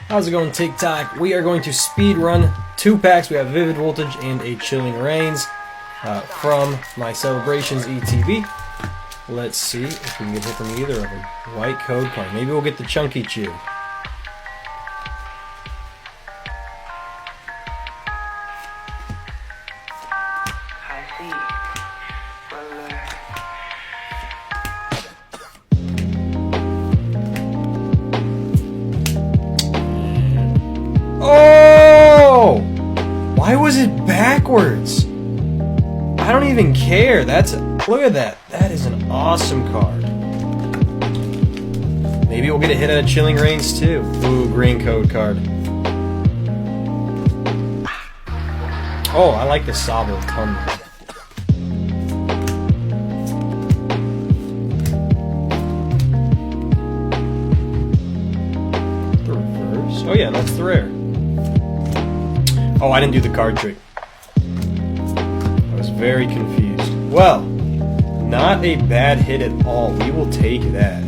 How's it going, TikTok? We are going to speed run 2 packs. We have Vivid Voltage and a Chilling Reigns from my Celebrations ETB. Let's see if we can get hit from either of them. White code card. Maybe we'll get the Chunky Chew. Oh! Why was it backwards? I don't even care. Look at that. That is an awesome card. Maybe we'll get a hit at a Chilling Reigns too. Ooh, green code card. Oh, I like the Sobble a ton. The reverse. Oh yeah, that's the rare. Oh, I didn't do the card trick. I was very confused. Well, not a bad hit at all. We will take that.